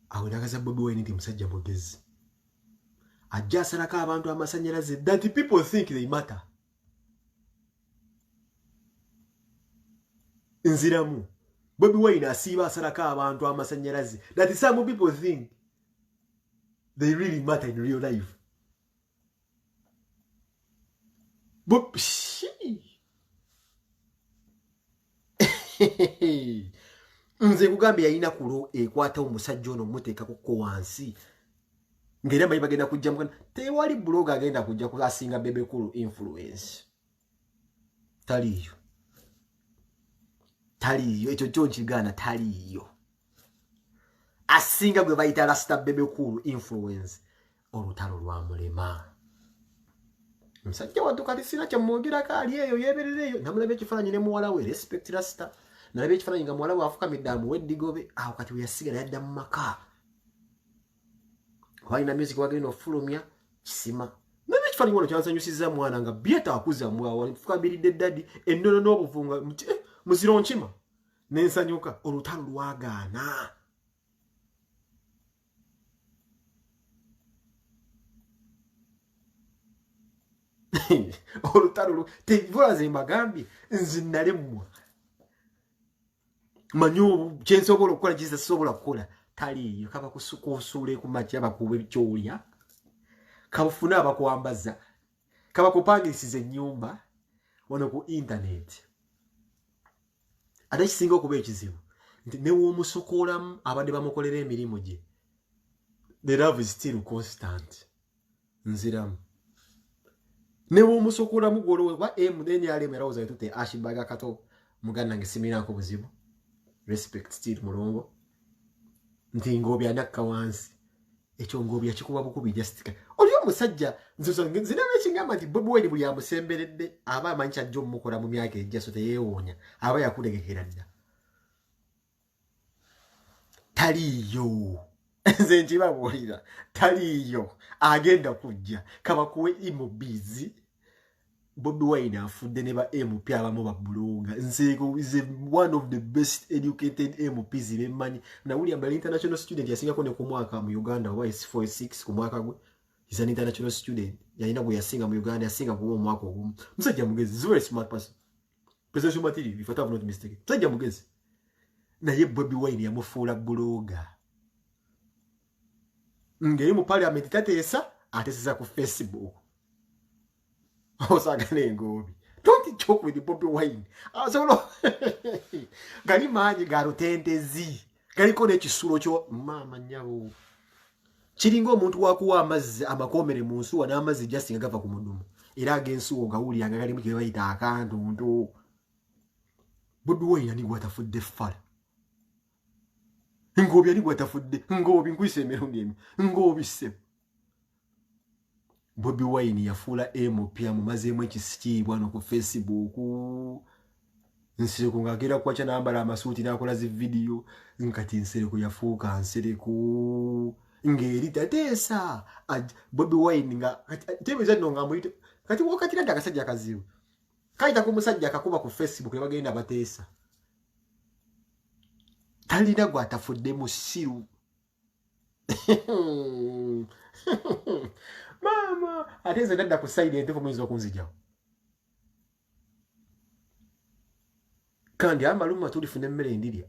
awo ndakaza Bobi Wine nti musajja mugezi ajja asalako abantu amasanyalaze that people think they matter. Nziramu Bobi Wine asiba asalako abantu amasanyalaze that some people think they really matter in real life. Nze kugambye yalina kulo ekwata omusajja ono muteeka kuko wansi ngera mayi bagenda kujja mukana tewali blog agenda kujja kusinga bebe kulu influence taliyo ekyo kyo nkigana taliyo asinga gwe bayita rasta bebe kulu influence olutalo lwa mulema musajja watukati sina kyamwogera kali eyo yeberereyo namulabe ekifaananyi ne muwala we respect rasta nalabe ekifaananyi nga muwala we afukamidde amuweddigobe awo kati we yasigala yadda mu maka walina music wagenda ofulumya kisima nabe ekifaananyi wano kyansanyusiza mwana nga byeta akuza mwawa fukabiridde ddadi ennono n'obuvunga muziro nkima n'ensanyuka olutalo lwagaana. Olutalo tevola ze magambye nze nalemwa manyo kyensobola okukola kisa sobola kukola taliyo kaba kusuule ku majja bakuwe kyolya kabufuna abakwambaza kaba kupangisize nyumba wano ku internet adakisinga okuba ekizibu nti ne w'omusokolamu abadde bamukolera emirimu gye the love is still constant nziramu ne w'omusokolamu gwolowebwa NRM erawuza yetute ashibaga kato muganda nange simirako buzibu respect still mulongo nti ngobya nakka wansi ekyo ngobya kikuba bukubi justika oliyo musajja nzozo nzina n'ekingamba nti Bobi Wine buli amusemberedde aba amanyi kyajja omukola mu myaka ejja so teyeewoonya aba yakulegekera dda taliyo nze nkibabuulira taliyo agenda kujja kabakuwe imobizi Bobi Wine afudde ne ba MP abamu ba bulunga Nseko is one of the best educated MPs bemmanyi na William Bell international student yasingako ne ku mwaka mu Uganda wa 46 ku mwaka gwe is an international student yalina bwe yasinga mu Uganda yasinga ku mwaka ogumu musajja mugezi very smart person presentation material if I have not mistaken musajja mugezi naye Bobi Wine yamufuula bulunga ngeri mu parliament tateesa ateseza ku Facebook osagane ngobi don't joke with Bobi Wine asono gali manyi garutendezi galiko n'ekisulo kyo mama nyabo kiringo omuntu wakuwa amazzi amakomere mu nsuwa n'amazzi just gava ku mudumu era agensuwa gawuli yanga gali mukire bayita akantu muntu Bobi Wine ani gwatafudde fala ngobi ani gwatafudde ngobi nkwise emirundi ngobi se Bobi Wine yafuula MP amumazeemu ekisikiibwa no ku Facebook Nsereko ngagera kwacha nambala amasuuti nakola zi video nkati Nsereko yafuuka Nsereko ngeri tateesa Bobi Wine nga tebeza nonga amuyite kati wakati nda akasajja akazibu kaita ku musajja akakuba ku Facebook yabagenda bateesa talina gwatafudde musiru mama ateze ndada ku side ente kumwizo okunzijawo kandi amaluma tulifune mmere ndiria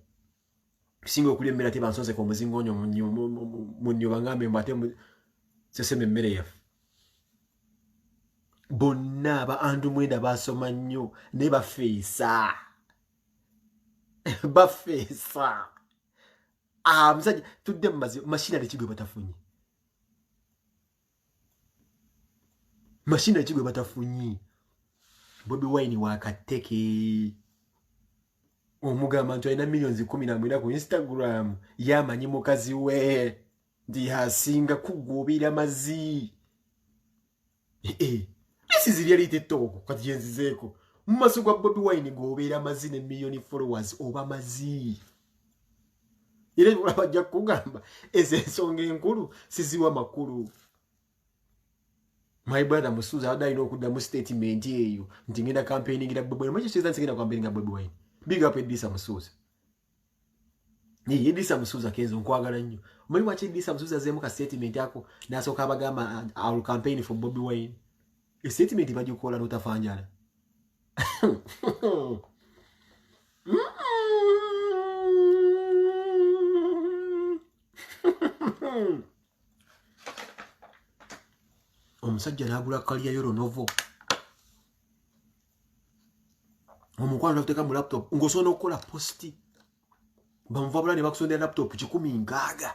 singo okulya emmere ate bansonze ku muzingonyo mu nnyo bangambe mbate seseme emmere yafe bonna ba andu mwenda basoma nnyo ne bafeesa bafeesa msajja tudde mashina lekigwe batafunyi mashina lekigwe batafunyi Bobi Wine wakateke omugamba nti alina millions 10 ku Instagram yamanyi mukazi we ndi yasinga kugobera mazi this is reality talk kati yenzizeeko mumaso gwa Bobi Wine gobera mazi ne million followers oba mazi ile bajja kugamba ezensonga enkulu siziwa makulu my brother musuza adayina okudda mu statement eyo nti ngenda campaigning ira Bobi Wine mwachi seza nsigenda campaigning ga Bobi Wine big up Edisa musuza Ni Edisa Musuza Kenzo nkwagala nnyo. Omanyi lwaki Edisa Musuza zeemu ka statement yako n'asooka abagamba I will campaign for Bobby Wine. Statement bagikola n'otafanjala. Omusajja n'agula kaliya yo Lenovo. Omukwano n'akuteeka mu laptop ng'osobola okukola posti. Bamuva bulani bakusondera laptop 1,600.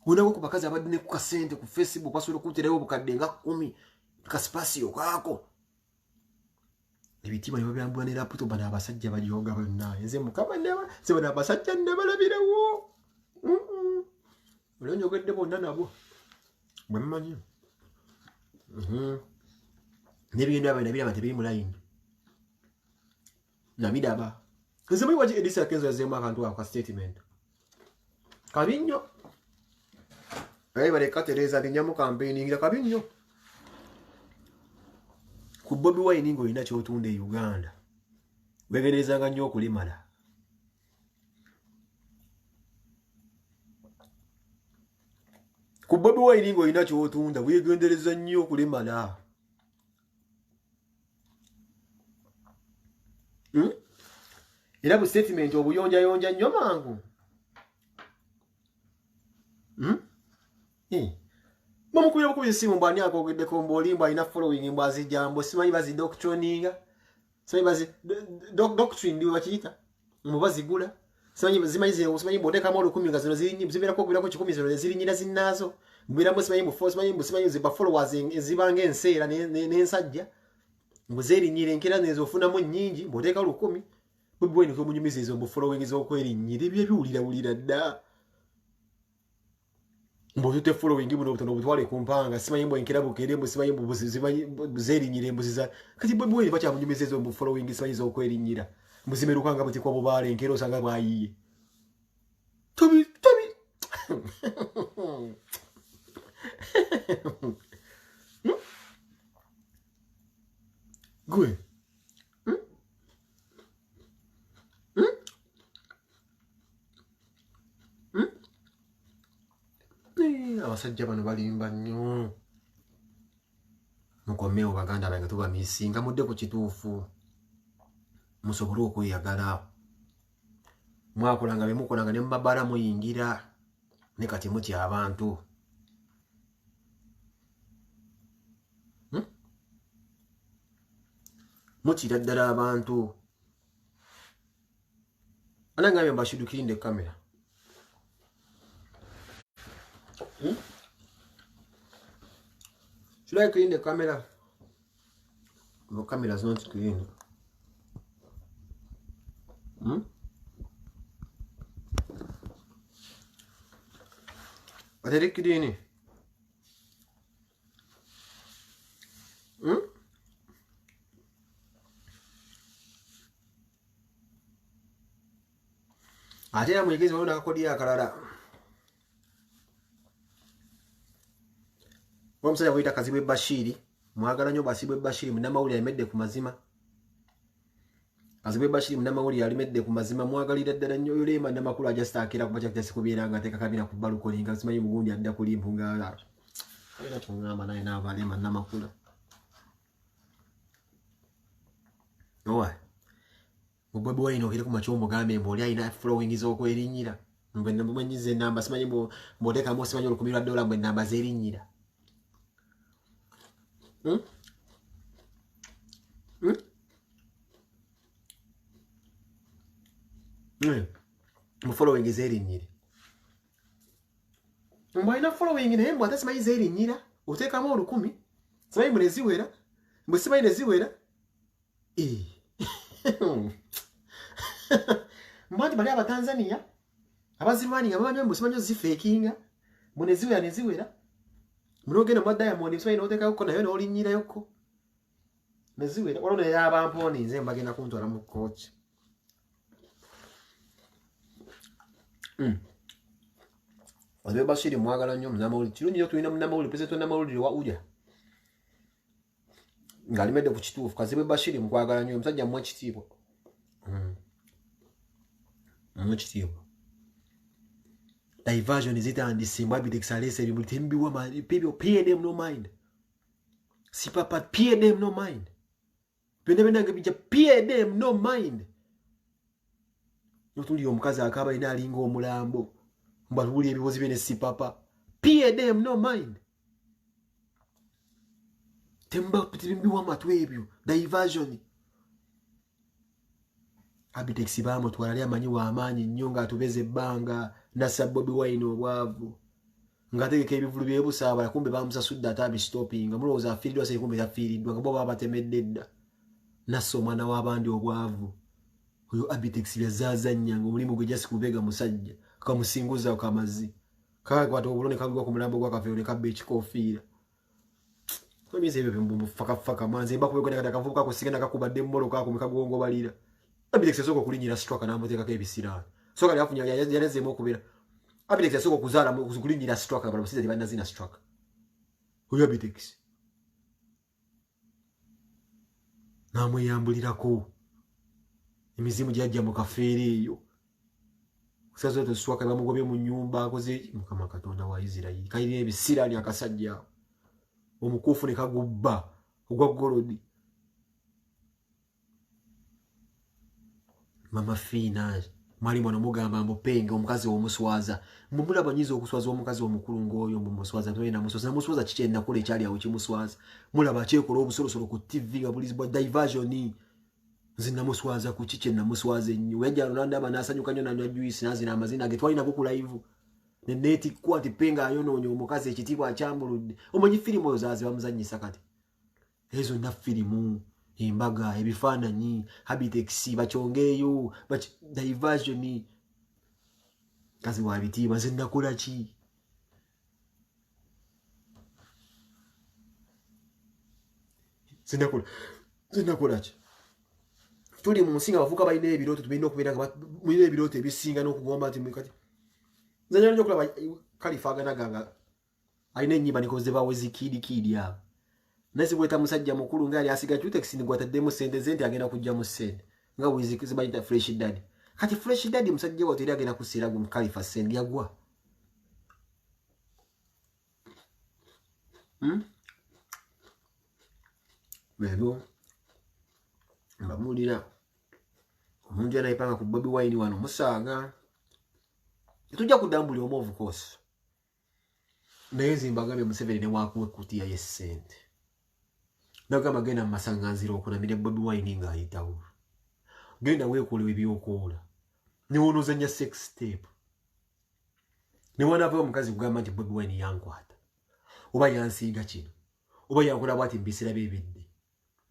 Unako ku bakazi abadde ne ku kasente ku Facebook basobola okuterayo obukadde nga 10 kasipasiyo kaako. Ebitima ne babyambula ne laptop bana abasajja bajoga bonna. Nze mukama ndaba se bana abasajja ndabalabirawo. Olonyogedde bonna nabo. Bwe mmanyi. Nebigenda abana tebiri mu line. Namidaba. Nze mwe waje Edisa Kenzo yazeemu akantu ako statement. Kabinyo. Bale Tereza binyamu campaigning la kabinyo. Ku Bobby Wine ngo ina kyotunda e Uganda. Wegerezanga nnyo okulimala. Ku Bobby Wine ngo ina kyotunda wegendereza nnyo okulimala. Era bu statement obuyonja yonja nnyo mangu. Mamukubira ku simu mbani akogedde ko mbolimba ina following mbazi jambo simanyi bazi doctrininga simanyi bazi doctrine ndi bakiyita mubazi gula simanyi simanyi bodeka mo 10 nga zino ziri zibera ko kubira ko 10 zino ziri nyina zinazo mbira mo simanyi mu force simanyi ziba followers ezibanga enseera n'ensajja muzeri nyire nkira nezo ofuna mu nyingi bodeka 10 Bobby Wine ko munyumize ezo mu following zo kweri nyire byebulira dda. Mbozo te following buno butono butwale kumpanga simanyi mbo enkira bukere mbo simanyi mbo zeri nyire mbuziza kati Bobby Wine bacha munyumizezo mu following simanyi zo kweri nyira muzimerukanga buti kwa bubale enkero osanga bwayiye tobi gwe abasajja bano balimba nnyo mukomeo baganda bange tuba misinga mudde ku kituufu musobole okweyagala mwakolanga bemukolanga ne mubabala muyingira ne kati mutya abantu mukira ddala abantu anangambe mbashidukirinde kamera. Should I clean the camera? No, camera is not clean. What are you doing? Ate amwegezi waliwo nakakodi akalala. Omusajja wita Kazibwe Bashiri mwagala nnyo Basibwe Bashiri munamawulire alimedde ku mazima. Kazibwe Bashiri munamawulire alimedde ku mazima mwagalira ddala nnyo Yolema namakulu ajastaakira kuba kyakitasi kubeera nga ateeka kabina ku balukoni nga simanyi mugundi adda kulimpu ngala. Era tungamba naye n'abalema namakulu. Owa. Bobby Wine okire ku machombo gambe mboli alina following z'okwerinnyira. Mbe mwenyize namba simanyi mbodeka mo simanyi $10,000 mbe namba z'erinnyira. Following is erinnyira. Mbwalina following naye mbwate simanyi z'erinnyira. Oteekamu 10,000. Simanyi mwe neziwera. Mbwe simanyi neziwera. Mbwati bali Abatanzania abazirwani nga bamanyi mbwe zifekinga. Mwe neziwera. Mnogenda mu Diamond simanyi n'oteekako ko nayo n'olinnyirayoko. Neziwera waliwo naye abamponi nze mbagenda kuntwala mu coach. Kazibwe Bashiri mwagala nnyo munamawulire. Kirungi nnyo tulina munamawulire pulezidenti w'amawulire wa Uja. Ng'alimedde ku kituufu. Kazibwe Bashiri mukwagala nnyo omusajja mmwe ekitiibwa. Amachitiwa. Diversion is it and the same why Bitex Alese will tell me woman people pay them no mind. Si papa pay them no mind. Pay them no mind. Notuli omukazi akaba ina alinga omulambo. Mbaluli ebibozi bene si papa. Pay them no mind. Temba pitimbi wa matwe ebyo. Diversion. Abitex bamo twalali amanyi wa amanyi nnyo nga atubeze ebbanga nassa Bobi Wine obwavu. Ngategeka ebivulu byebusaba kumbe bamusasudde atabi stopping. Mulowooza afiiriddwa se kumbe tafiiriddwa nga bo baba batemedde dda. Nassa omwana w'abandi obwavu. Oyo Abitex yazazanyanga omulimu gwe jasi kubega musajja. Kamusinguza kamazi. Kakwata obulone kagwa ku mulambo gwa kafeero ne kabbe ekikofiira. Kwemize ebyo bimbu faka manzi mba kubegona kata kavubuka kusigana kakubadde mmolo kako mekagongo balira. Abitex soko kulinyira stroke n'amuteeka k'ebisira. Soka lyafunya yalezemo okubera. Abitex soko kuzaala mu kulinyira stroke balo basize bana zina stroke. Oyo Abitex. Namwe yambulirako. Emizimu gyajja mu kafeeri eyo. Kusazo tuswaka bamugobye mu nyumba akoze Mukama Katonda wa Isirayiri. Kayire ebisira ni akasajja. Omukufu ne kagubba ogwa golodi. Mama Fina mwali mwana mugamba mupenge omukazi omuswaza mumulaba nyizo okuswaza omukazi omukulu ngoyo mumuswaza twena muswaza kikyenda kule kyali awo kimuswaza mulaba kyekola obusolosolo ku TV nga bulizibwa diversion zina muswaza ku kikyenda muswaza ennyo wejja Ronaldo abanasanyuka nnyo na juice nazina amazina ge twalina ku live ne neti kwati penga ayonoonyo omukazi ekitibwa akyambuludde omanyi firimu oyo zazi bamuzanyisa kati ezo na firimu embaga ebifaananyi Abitex bakyongeeyo diversion kazi wa bitiibwa nze nakola ki Sinakola ki tuli mu nsinga bavuka balina ebirooto tubirina okubeera nga mulina ebirooto ebisinga n'okugomba nti kati nze nyo kulaba Kalifagana ganga alina ennyimba nikoze bawe zikidi abo nasi bweta musajja mukulu ngali asiga Abitex ni gwataddemu sente zente agenda kujja mu sente nga wizikize bayita fresh daddy kati fresh daddy musajja wote agenda kusira gu Khalifa sente yagwa bebo mbamulira omuntu anayipanga ku Bobi Wine wano musaaga tujja kudambuli omo of course naye zimbagambe Museveni ne wakuwe kutiya yesente Nagamba genda masanganzira okunamira Bobi Wine nga ayitawo. Genda weekolewa ebyokola. Ne wonozanya sex tape. Ne wanava omukazi kugamba nti Bobi Wine yankwata. Oba yansiiga kino. Oba yakola bwati mbisira bebedde.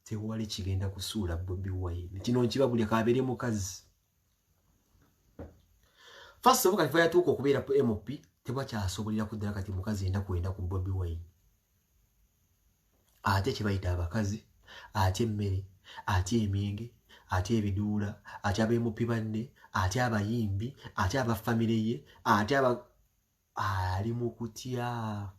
Tewali kigenda kusuula Bobi Wine. Kino nkiba buli akabeere mukazi. First of all Kalifa yatuuka okubeera ku MOP tebakyasobolera kuddala kati mukazi enda kwenda ku Bobi Wine. Ate kibayita abakazi, ate emmere, ate emyenge, ate ebiduula, ate ab'MOP banne, ate abayimbi, ate abafamire ye, ate ali mu kutya.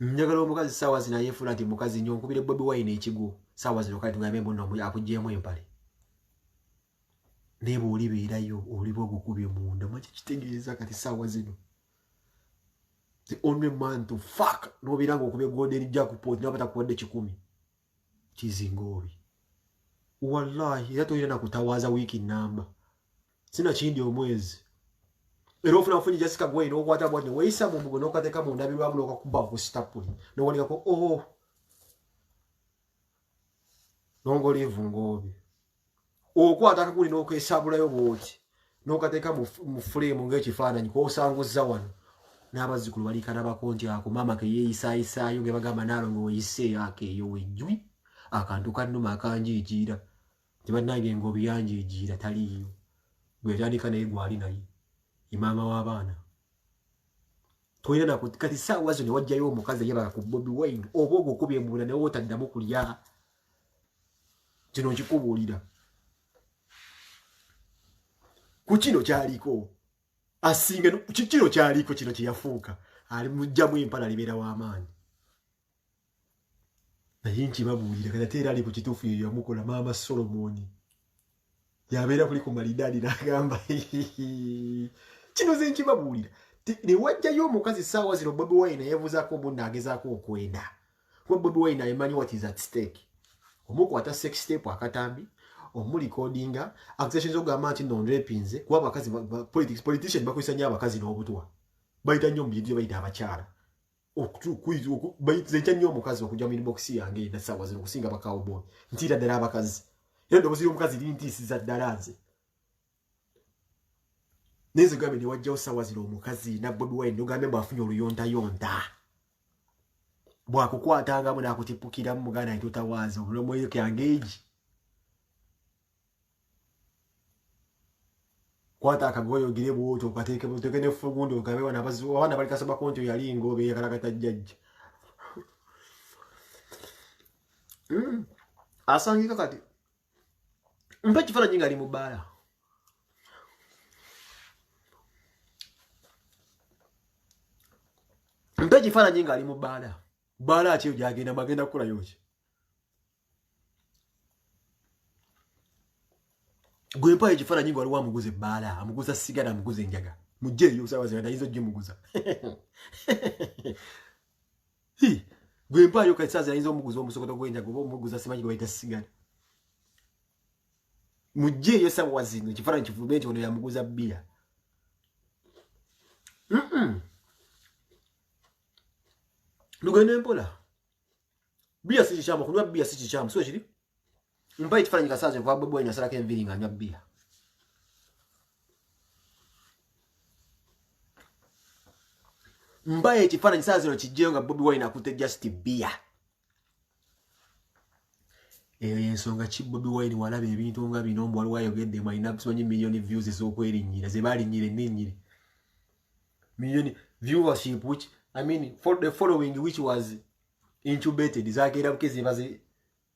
Njagala omukazi saawa zina yeefuna nti mukazi nnyo nkubire Bobi Wine ekigo. Saawa zino kati tugambe mbuno akugyemu empale. Ne bw'olibeerayo oliba ogukubye munda maki kitegeeza kati saawa zino. The only man to fuck no birango okubye golden jackpot nabata kuwadde 10 kizingobi wallahi yato ina nakutawaza wiki namba sina kindi omwezi era ofuna ofunyi Jessica Gwe no kwata bwadde weisa mu mbugo no kateka mu ndabi lwamu okakuba ku stapuli no wali ko oh nongo livu ngobi okwata kakuli no kwesabula yo boti no kateka mu frame ng'ekifaananyi ko osanguza wano n'abazzukulu balikana bakonti ako mama ke yeeyisaayo nge bagamba naalongo weyise akeeyo wejjwi akantu kannuma akanjiijiira tebannange ngobi yanjiijiira taliiyo gwetandika naye gwali naye imaama w'abaana toyina naku kati saawa zo ne wajjayo omukazi yebaka ku Bobi Wine oba ogukubye munda ne wotaddamu kulya kino nkikubuulira ku kino kyaliko asinga kino kyaliko kino kyeyafuuka ali mujjamu empala libeera w'amaanyi naye nkibabuulira kati ate era ali ku kituufu yo yamukola maama Solomoni yabeera kuli ku malidadi n'agamba kino ze nkibabuulira ne wajjayo omukazi ssaawa zino Bobi Wine yeebuzaako munno agezaako okwenda kuba Bobi Wine ayimanyi what is at stake omukwata sex tape akatambi omulikodinga accusations ogamba nti non rapinze kuba abakazi politician bakozesa nnyo abakazi n'obutwa bayita nnyo mu bintu bye bayita abakyala bayita nnyo omukazi okujja mu inbox yange ena ssaawa zino okusinga bakawboy ntiira ddala abakazi era eddoboozi ly'omukazi lintiisiza ddala nze naye nze gambe ne wajjawo ssaawa zino omukazi na Bobi Wine nogambe bw'afunye oluyontayonta bw'akukwatangamu n'akutippukiramu muganda yitotawaaza obulomweyo kyange egi kwata akagoye ogire bw'otyo oteeke n'effugundi ogabe abaana bali kasaba konti yali ng'obe yakalakata jjajja asangika kati mpa ekifaananyi ng'ali mu bbaala mpa ekifaananyi ng'ali mu bbaala ati eyo gyagenda bagenda kukolayo ki gwe mpayo ekifaananyi nga waliwo amuguza ebbaala amuguza sigala amuguza enjaga mujje eyo ssaawa zino ayinza ogimuguza gwe mpayo kati ssaawa zino ayinza omuguza omusokoto gw'enjaga oba omuguza simanyi gwe bayita sigala mujje eyo ssaawa zino ekifaananyi kivume nti ono yamuguza bbira lugende mpola bbira si kikyamu okunywa bbira si kikyamu so kiri mpayo ekifaananyi kasaazi nva Bobi Wine asalako enviiri ng'anywa bbira mpayo ekifaananyi saa zino kijjeyo nga Bobi Wine akutte just bbira eyo y'ensonga ki Bobi Wine walaba ebintu nga bino mbu waliwo ayogedde alina simanyi million views ez'okwerinnyira ze baalinnyira enninnyiri million viewership which I mean for the following which was incubated zakeera bukezi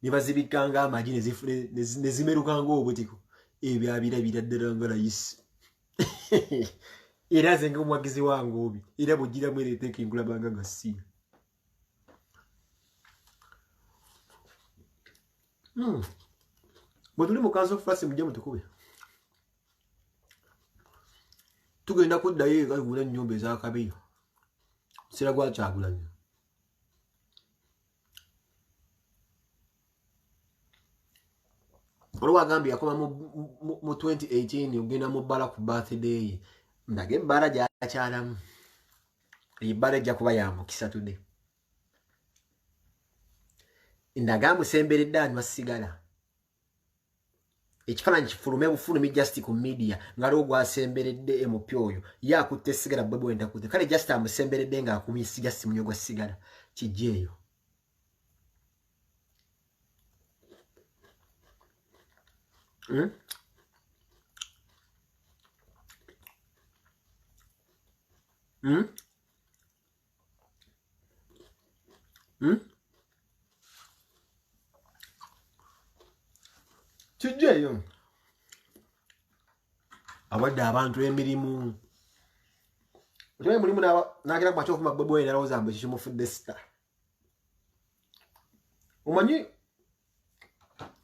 ne bazibikanga amagi ne zimerukanga obutiko ebyabirabira ddala nga layisi era nze ng'omuwagizi wange obi era bw'ogiramu ereeteeka enkulabanga nga ssiya bwe tuli mu kanso fulasi mujje mutukube tugenda kuddayo egagula ennyumba ez'akabiyo sira gwa Kyagulanyi olwo agambye yakoma mu 2018 ogenda mu bbala ku birthday ndaga ebbala gyakyalamu ebbala ejja kuba ya mukisa tudde ndaga amusemberedde anywa sigala ekifaananyi kifulume bufulumi just ku media nga lwo gwasemberedde emupya oyo ye akutte sigala Bobi Wine takutte kale just amusemberedde ng'akumye just munyo gwa sigala kijja eyo kijja eyo awadde abantu emirimu okimanyi mulimu n'agera ku makya okufuma Bobi Wine alowooza mbu ekikimufudde sita omanyi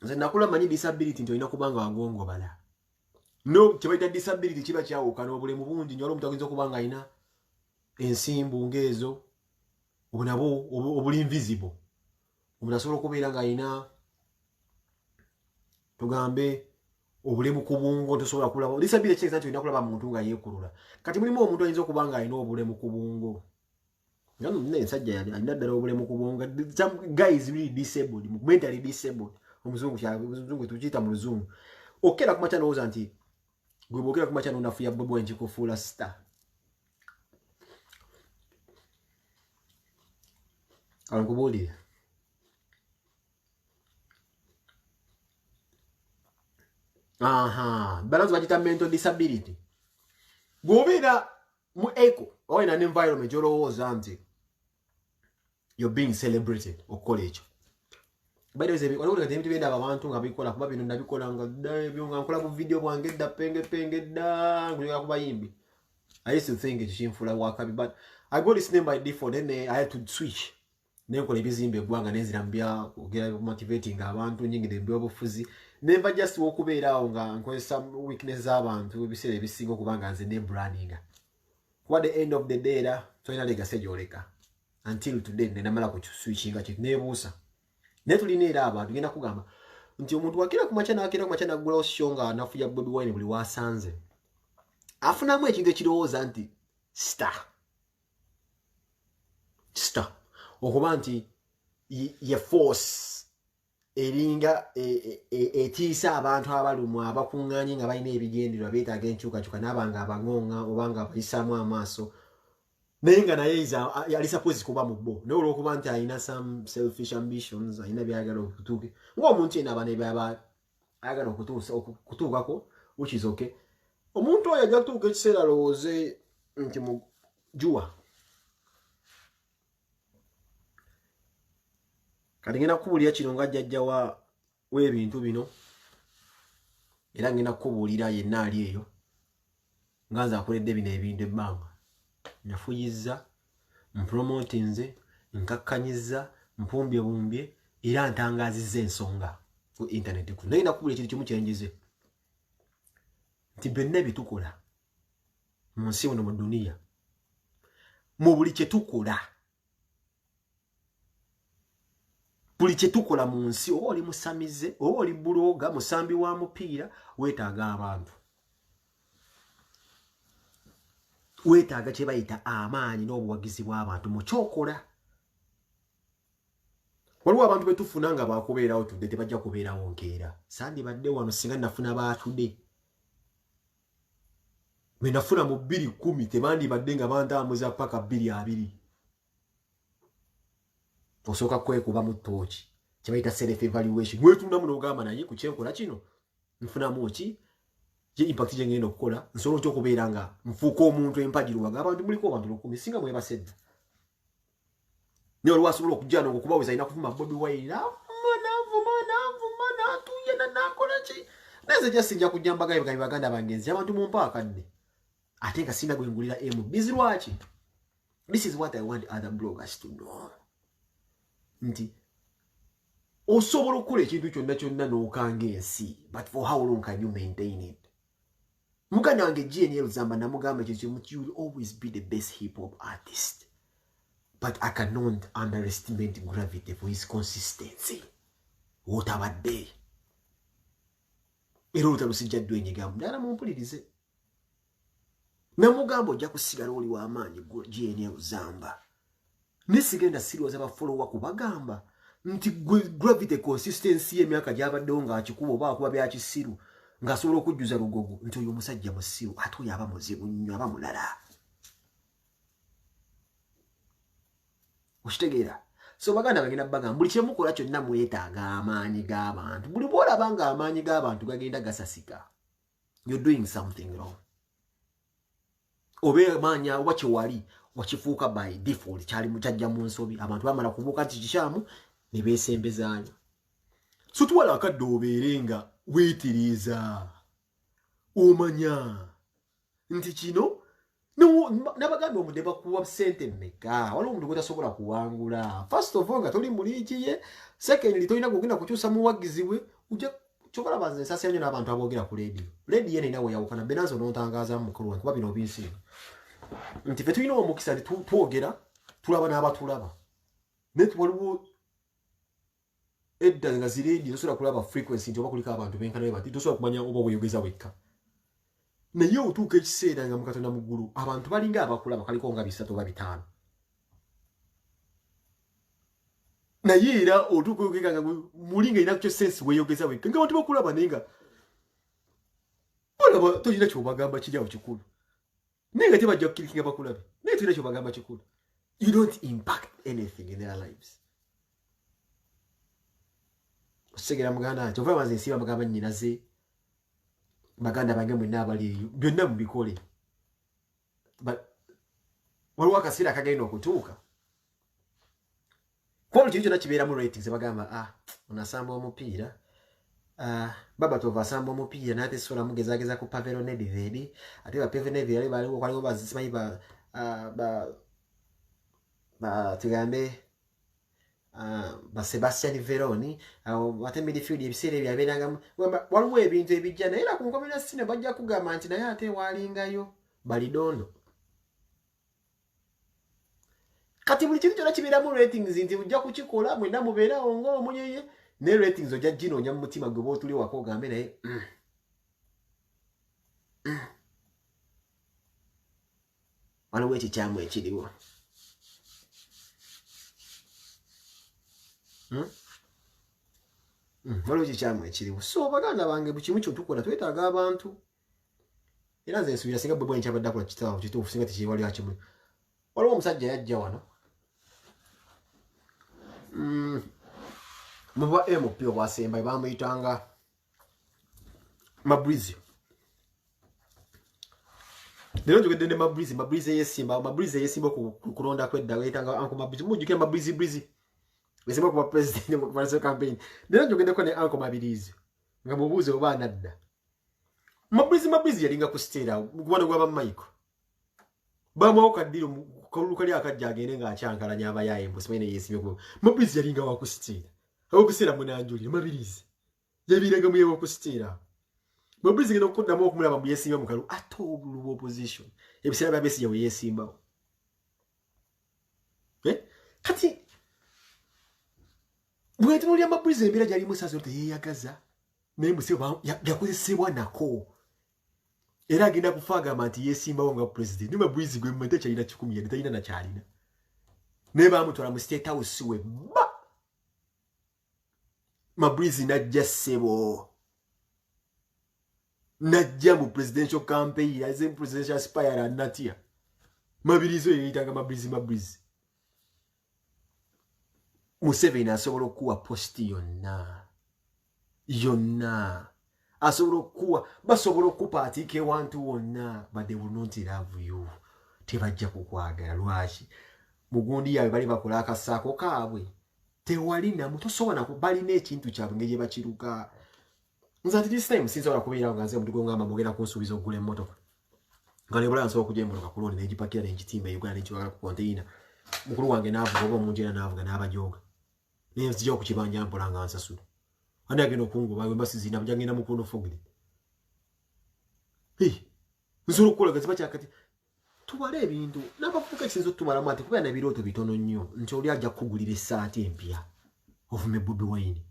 nze nakula manyi disability nti olina kuba nga wagongobala no kyebayita disability kiba kyawukana obulemu bungi nyo omuntu ayinza okuba nga alina ensimbu ng'ezo obunabo obuli invisible omuntu asobola okubeera nga alina tugambe obulemu ku bwongo tosobola kulaba disability ekitegeeza nti olina kulaba muntu nga yeekulula kati mulimu omuntu ayinza okuba nga alina obulemu ku bwongo ensajja alina ddala obulemu ku bwongo guy is really disabled mentally disabled omuzungu tukiyita mu luzungu okera ku makya nowooza nti gwe bwokera ku makya nonafuya Bobi Wine kikufuula star ankubuulire balance bagita mental disability bw'obeera mu eco owaina n'environment olowooza nti you're being celebrated okukola ekyo waliwo ebintu byendaba abantu nga bikola kuba bino nabikola nga ebyo nga nkola bu video bwange edda penge edda nkuyola ku bayimbi I used to think ekyo kinfuula wakabi but I got this name by default then I had to switch nenkola ebizimbe eggwanga nenzira mbya ogera motivating abantu nyingire mbyobufuzi nemba just okubeerawo nga nkozesa weakness z'abantu ebiseera ebisinga okubanga nze ne branding kuba the end of the day era tolina legacy gyoleka until today nenamala ku switchinga kitu nebuusa naye tulina era abantu genda kugamba nti omuntu wakira ku makya n'akira ku makya n'aggulawo show nga nafuya Bobi Wine buli wasanze afunamu ekintu ekirowooza nti star okuba nti ye force eringa etiisa abantu abalumwa abakuŋŋaanye nga balina ebigendererwa beetaaga enkyukakyuka n'abanga abaŋoŋŋa oba nga bayisaamu amaaso naye nga naye yali suppose kuba mu bo naye olw'okuba nti alina some selfish ambitions alina byayagala okutuuke ng'omuntu yenna abana ebyaba ayagala okutuukako which is okay omuntu oyo ajja kutuuka ekiseera alowooze nti mujuwa kati ngenda kubuulira kino nga jjajjawa w'ebintu bino era ngenda kubuulira yenna ali eyo nga nze akoledde bino ebintu ebbanga nafuyizza mpromotinze nkakkanyiza mpumbyebumbye era ntangazizza ensonga ku internet ku naye nakubuulira ekintu kimu kyenjize nti byonna bitukola mu nsi muno mu duniya mu buli kye tukola buli kye tukola mu nsi oba oli musamize oba oli buloga musambi wa mupiira weetaaga abantu weetaaga kye bayita amaanyi n'obuwagizi bw'abantu mu kyokola waliwo abantu betufuna nga bakubeerawo tudde tebajja kubeerawo nkeera sandibadde wano singa nafuna baatudde bwe nafuna mu 2010 tebandibadde nga bantambuza paka 2020 osooka kwekuba mu ttooki kye bayita self evaluation mwetunda muno ogamba naye ku kyenkola kino nfunamu ki ye impact gye ngenda okukola nsobola otya okubeera nga nfuuka omuntu empagiruwaga abantu muliko abantu 10 singa mwebasedde naye olwo asobola okujja n'okubaweza alina kuvuma Bobi Wine navuma natuyena nakola ki naye nze sinja kujja mbagaye baganda bange nzi abantu mumpa akadde ate nga sina gwengulira bizi lwaki this is what I want other bloggers to know nti osobola okukola ekintu kyonna n'okanga ensi but for how long can you maintain it muganda wange GNL Zamba namugamba ekyo kimu you will always be the best hip hop artist but I cannot underestimate Gravity for his consistency wotabadde era olutalosijja dwenyigamu ddala mumpulirize namugamba ojja kusigala oli w'amaanyi GNL Zamba nesigenda sirioza bafolowa kubagamba nti Gravity consistency y'emyaka gyabaddewo ng'akikuba oba akuba byakisiru ng'asobola okujjuza lugogo nti oyo omusajja musiru ate oyo aba muzibu nnyo aba mulala okitegeera so baganda bagenda bagamba buli kyemukola kyonna mwetaaga amaanyi g'abantu buli bwolaba nga amaanyi g'abantu gagenda gasasika you're doing something wrong obe manya oba kyewali wakifuuka by default kyali mukyajja mu nsobi abantu bamala kubuuka nti kikyamu ne beesembezaayo so tuwala akadde obeere nga weetiriiza omanya nti kino n'abaganda omudde bakuwa ssente mmeka waliwo omuntu gwetasobola kuwangula first of all nga toli muliiki ye secondly tolina kugenda kukyusa muwagizi we ojja kyobalaba nze nsasira nnyo n'abantu aboogera ku leediyo eno inawe yawukana benanzo n'ontangaaza mu mukulu wange kuba bino binsiima nti fe tulina omukisa nti twogera tulaba n'abatulaba naye waliwo edda nga zireediyo tosobola kulaba frequency nti oba kuliko abantu benkana we bati tosobola kumanya oba weeyogeza wekka naye otuuka ekiseera nga mukatonda mu ggulu abantu balinga abakulaba kaliko nga 3 oba 5 naye era otuuka oyogeka nga mulinga ina kyo sensi weeyogeza wekka nga abantu bakulaba naye nga olaba tolina kyobagamba kiri awo kikulu naye nga tebajja kukkirikinga bakulabe naye tolina kyobagamba kikulu you don't impact anything in their lives osegera muganda nti ova maze ensiba mugamba nnyinaze baganda bange mwenna abali eyo byonna mubikole waliwo akaseera akagenda okutuuka kuba buli kintu kyonna kibeeramu ratings bagamba onasamba omupiira baba tova asamba omupiira naye tesobola mugezageza ku Pavelo Nedved ate ba Pavelo Nedved baliwo kwaliwo bazisimanyi tugambe ba Sebastian Veroni ate midfield ebiseera ebyabeerangamu waliwo ebintu ebijja naye era ku nkomera sine bajja kugamba nti naye ate walingayo Balidondo kati buli kintu kyonna kibeeramu ratings nti ojja kukikola mwena mubeerawo ng'omuyeye ne ratings ojja ginoonya mu mutima gwe bootuli wako ogambe naye waliwo ekikyamu ekiriwo waliwo ekikyamu ekiriwo so baganda bange buli kimu kyotukola twetaaga abantu era nze nsuubira singa bwe bwenkyabadde akola kitaawo kituufu singa tekiwali akimu waliwo omusajja yajja wano muba MP obwasembayo bamuyitanga Mabrizi lero njogedde ne Mabrizi eyesimba ku kulonda kwedda wetanga Uncle Mabrizi mujjukira Mabrizi esimba ku president mu presidential campaign lero njogeddeko ne Uncle Mabrizi nga mubuuze oba anadda Mabrizi yalinga ku stera kubona gwa Michael bamwo kadiro kalulu kali akajja agende nga acyankalanya abayaye mbusimene yesimye ko Mabrizi yalinga wa ku stera awo kusera munanjuli Mabrizi yabiraga muyewo ku stera Mabrizi ngeno kuddamu okumulaba mu yesimye mukalu atobulu opposition ebisera babesi yawe yesimba kati bwetunulya Mabrizi ebira jali musazo te yeyagaza naye musebo yakozesebwa nako era agenda kufaaga nti yesimbawo nga president nima Mabrizi gwe mente kyalina 10 yali talina na kyalina ne bamutwala mu state house we ba Mabrizi najja sebo najja mu presidential campaign as a presidential aspire natia Mabilizo yeyitanga Mabrizi Museveni asobola okuwa posti yonna asobola okuwa basobola okupaatiika ewantu wonna but they will not love you tebajja kukwagala lwaki mugundi yawe bali bakola akasaako kaabwe tewali namu tosobola balina ekintu kyabwe ngeri bakiruka nze ati this time sinsobola kubeera nga nze omuntu ngamba mugenda kunsuubiza okugula emmotoka nga nebula nsobola okugya emmotoka kuloni negipakira negitimba Uganda nekiwagala ku konteina mukulu wange naavuga oba omuntu era naavuga n'abajoga naye nzija okukibanja mpola nga nsasula ani agenda okungoba embasi zina bujagenda mukono fogere nsobola okukola gaziba kyakati tubala ebintu n'abavubuka ekisinza otumalamu ati kubeera n'ebirooto bitono nnyo nti oli ajja kukugulira essaati empya ovume Bobi Wine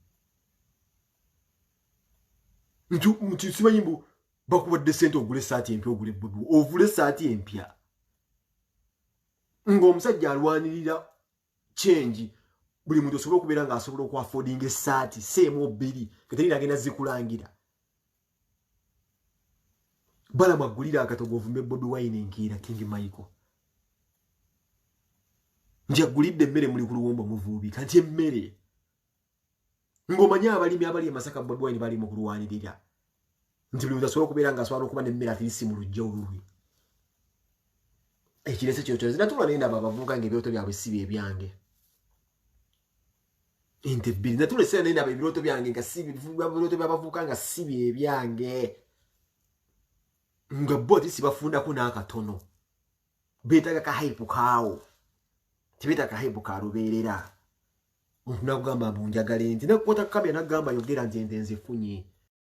nti simanyi mbu bakuwadde ssente ogule essaati empya ogule Bobi ovule essaati empya ng'omusajja alwanirira change buli muntu osobola okubeera ng'asobola okwaffordinga essaati seemu bbiri keterina agenda zikulangira balamu aggulira akatogo ovume Bobi Wine nkiira King Michael nti aggulidde emmere muli ku luwombo muvuubika nti emmere ng'omanye abalimi abali e Masaka Bobi Wine bali mu kulwanirira nti buli muntu asobola okubeera ng'asobola okuba n'emmere atirisi mu lujja olulwi ekirese kyokyo zinatulwa naye ndaba abavubuka ng'ebirooto byabwe si bye byange ente bbiri natulesera naye ndaba ebirooto byange nga si birooto by'abavubuka nga si bye byange nga bo tisi bafundako n'akatono beetaga kahype kaawo tibeetaga kahype ka lubeerera omuntu nakugamba mbu njagala ente nakukwata kamera nagamba yogera nti ente nzifunye